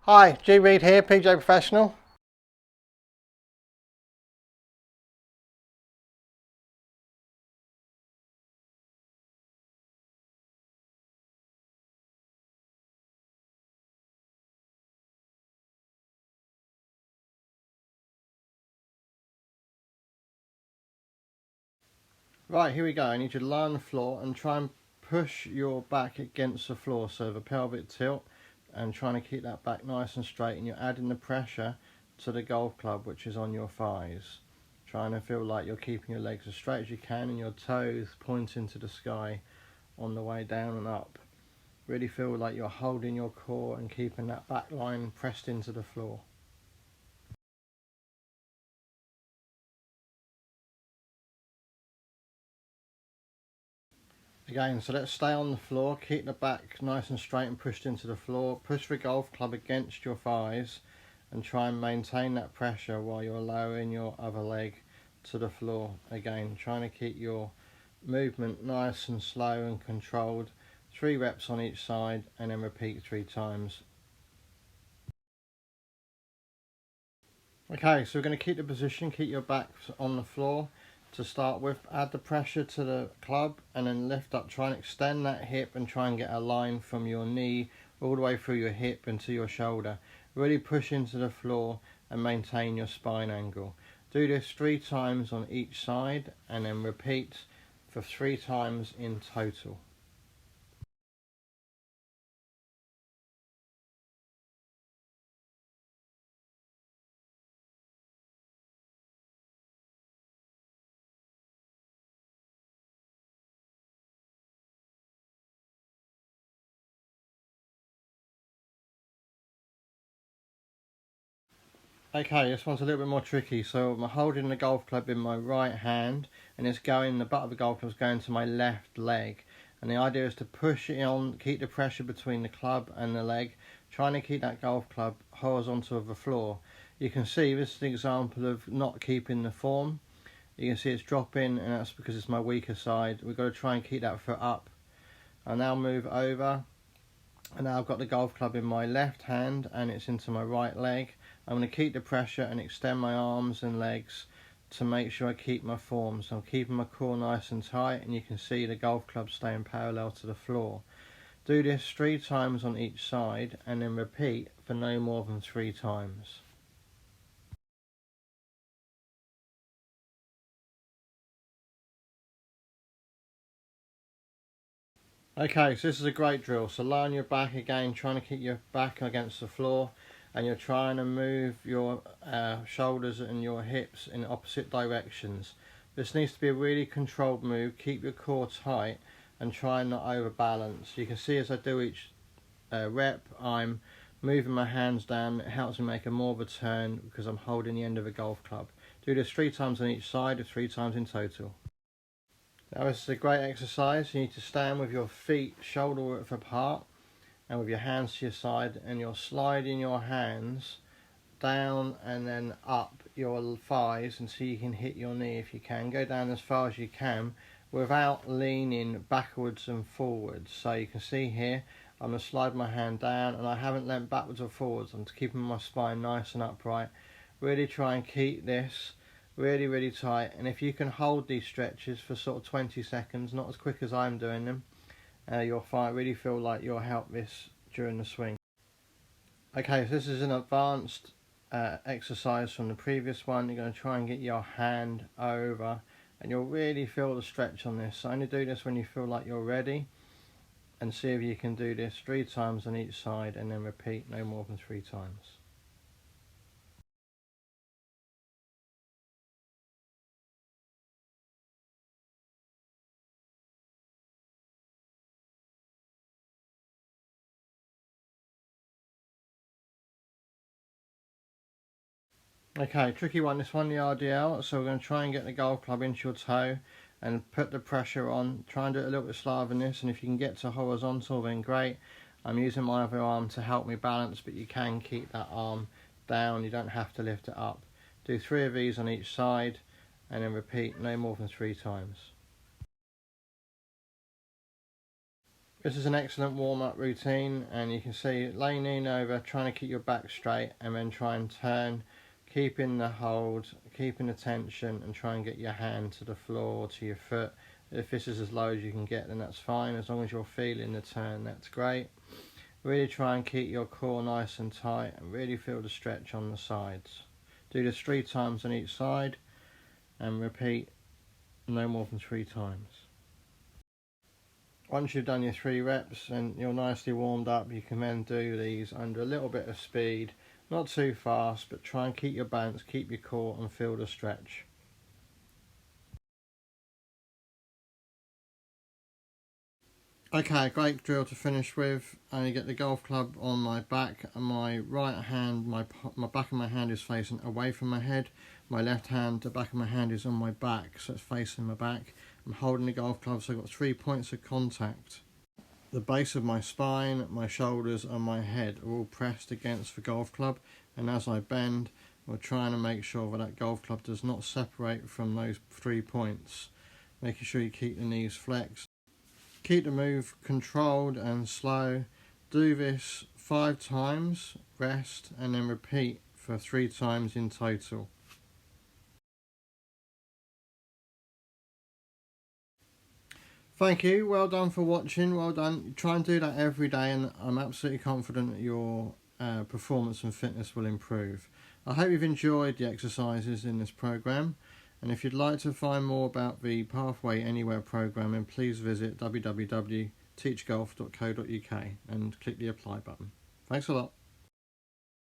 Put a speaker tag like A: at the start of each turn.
A: Hi, Jude here, PGA Professional. Right, here we go. I need you to lie on the floor and try and push your back against the floor, so the pelvic tilt, and trying to keep that back nice and straight, and you're adding the pressure to the golf club which is on your thighs. Trying to feel like you're keeping your legs as straight as you can and your toes pointing to the sky on the way down and up. Really feel like you're holding your core and keeping that back line pressed into the floor. Again, so let's stay on the floor, keep the back nice and straight and pushed into the floor. Push the golf club against your thighs and try and maintain that pressure while you're lowering your other leg to the floor. Again, trying to keep your movement nice and slow and controlled. 3 reps on each side and then repeat 3 times. Okay, so we're going to keep the position, keep your back on the floor. To start with, add the pressure to the club and then lift up. Try and extend that hip and try and get a line from your knee all the way through your hip and to your shoulder. Really push into the floor and maintain your spine angle. Do this 3 times on each side and then repeat for 3 times in total. Okay, this one's a little bit more tricky. So I'm holding the golf club in my right hand and it's going, the butt of the golf club is going to my left leg. And the idea is to push it on, keep the pressure between the club and the leg, trying to keep that golf club horizontal of the floor. You can see this is an example of not keeping the form. You can see it's dropping and that's because it's my weaker side. We've got to try and keep that foot up. I'll now move over. And now I've got the golf club in my left hand and it's into my right leg. I'm going to keep the pressure and extend my arms and legs to make sure I keep my form. So I'm keeping my core nice and tight and you can see the golf club staying parallel to the floor. Do this 3 times on each side and then repeat for no more than 3 times. Okay, so this is a great drill. So lie on your back again, trying to keep your back against the floor, and you're trying to move your shoulders and your hips in opposite directions. This needs to be a really controlled move. Keep your core tight and try and not overbalance. You can see as I do each rep, I'm moving my hands down. It helps me make a more of a turn because I'm holding the end of a golf club. Do this 3 times on each side, or 3 times in total. Now this is a great exercise. You need to stand with your feet shoulder width apart and with your hands to your side, and you're sliding your hands down and then up your thighs until you can hit your knee if you can. Go down as far as you can without leaning backwards and forwards. So you can see here I'm going to slide my hand down and I haven't leant backwards or forwards. I'm keeping my spine nice and upright. Really try and keep this really tight, and if you can hold these stretches for sort of 20 seconds, not as quick as I'm doing them, you'll really feel like you'll help this during the swing. Okay, so this is an advanced exercise from the previous one. You're going to try and get your hand over and you'll really feel the stretch on this. So only do this when you feel like you're ready, and see if you can do this 3 times on each side and then repeat no more than 3 times. Okay, tricky one, this one, the RDL. So we're going to try and get the golf club into your toe and put the pressure on. Try and do it a little bit slower than this, and if you can get to horizontal then great. I'm using my other arm to help me balance, but you can keep that arm down, you don't have to lift it up. Do 3 of these on each side and then repeat no more than 3 times. This is an excellent warm-up routine, and you can see leaning over, trying to keep your back straight, and then try and turn, keeping the hold, keeping the tension, and try and get your hand to the floor or to your foot. If this is as low as you can get, then that's fine. As long as you're feeling the turn, that's great. Really try and keep your core nice and tight, and really feel the stretch on the sides. Do this 3 times on each side, and repeat no more than 3 times. Once you've done your 3 reps and you're nicely warmed up, you can then do these under a little bit of speed, not too fast, but try and keep your balance, keep your core, and feel the stretch. Okay, great drill to finish with. I get the golf club on my back, and my right hand, my back of my hand is facing away from my head. My left hand, the back of my hand is on my back, so it's facing my back. I'm holding the golf club, so I've got 3 points of contact. The base of my spine, my shoulders and my head are all pressed against the golf club, and as I bend, we're trying to make sure that that golf club does not separate from those 3 points. Making sure you keep the knees flexed. Keep the move controlled and slow. Do this 5 times, rest, and then repeat for 3 times in total. Thank you, well done for watching, well done. Try and do that every day, and I'm absolutely confident that your performance and fitness will improve. I hope you've enjoyed the exercises in this program, and if you'd like to find more about the Pathway Anywhere programming, please visit www.teachgolf.co.uk and click the apply button. Thanks a lot.